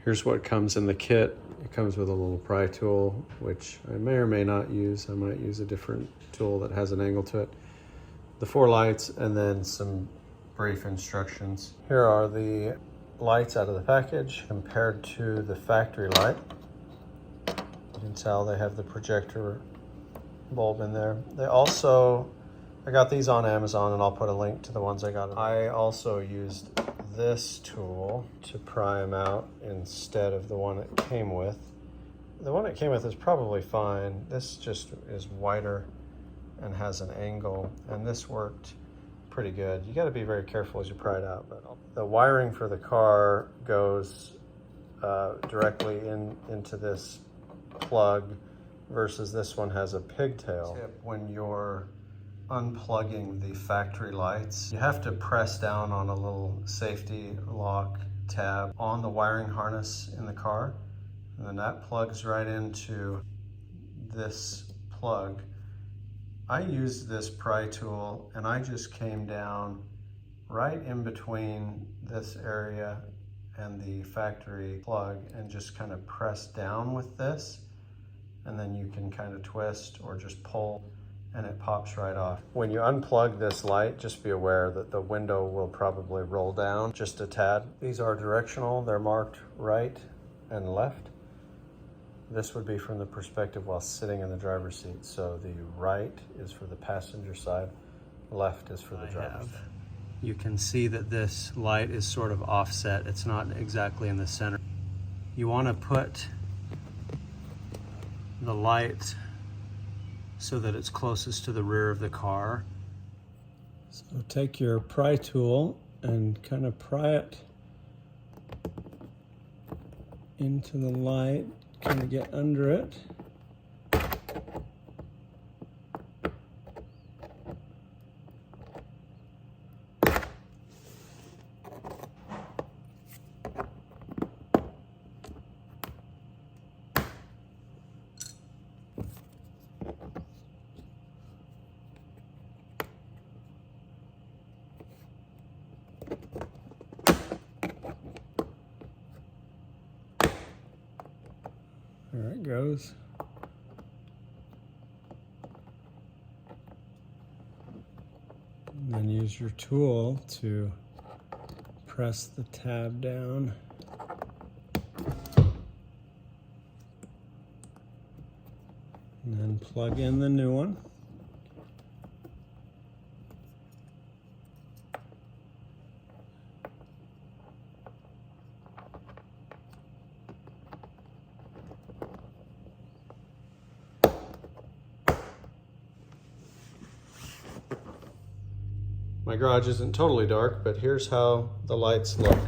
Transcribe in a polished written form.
Here's what comes in the kit. It comes with a little pry tool, which I may or may not use. I might use a different tool that has an angle to it. The 4 lights, and then some brief instructions. Here are the lights out of the package compared to the factory light. You can tell they have the projector bulb in there. I got these on Amazon, and I'll put a link to the ones I got. I also used this tool to pry them out instead of the one it came with. The one it came with is probably fine. This just is wider and has an angle, and this worked pretty good. You got to be very careful as you pry it out. But the wiring for the car goes directly into this plug versus this one has a pigtail. When you're unplugging the factory lights, you have to press down on a little safety lock tab on the wiring harness in the car, and then that plugs right into this plug. I used this pry tool, and I just came down right in between this area and the factory plug and just kind of press down with this, and then you can kind of twist or just pull and it pops right off. When you unplug this light, just be aware that the window will probably roll down just a tad. These are directional. They're marked right and left. This would be from the perspective while sitting in the driver's seat. So the right is for the passenger side, left is for the driver's side. You can see that this light is sort of offset. It's not exactly in the center. You want to put the light so that it's closest to the rear of the car. So take your pry tool and kind of pry it into the light, kind of get under it. There it goes. And then use your tool to press the tab down. And then plug in the new one. My garage isn't totally dark, but here's how the lights look.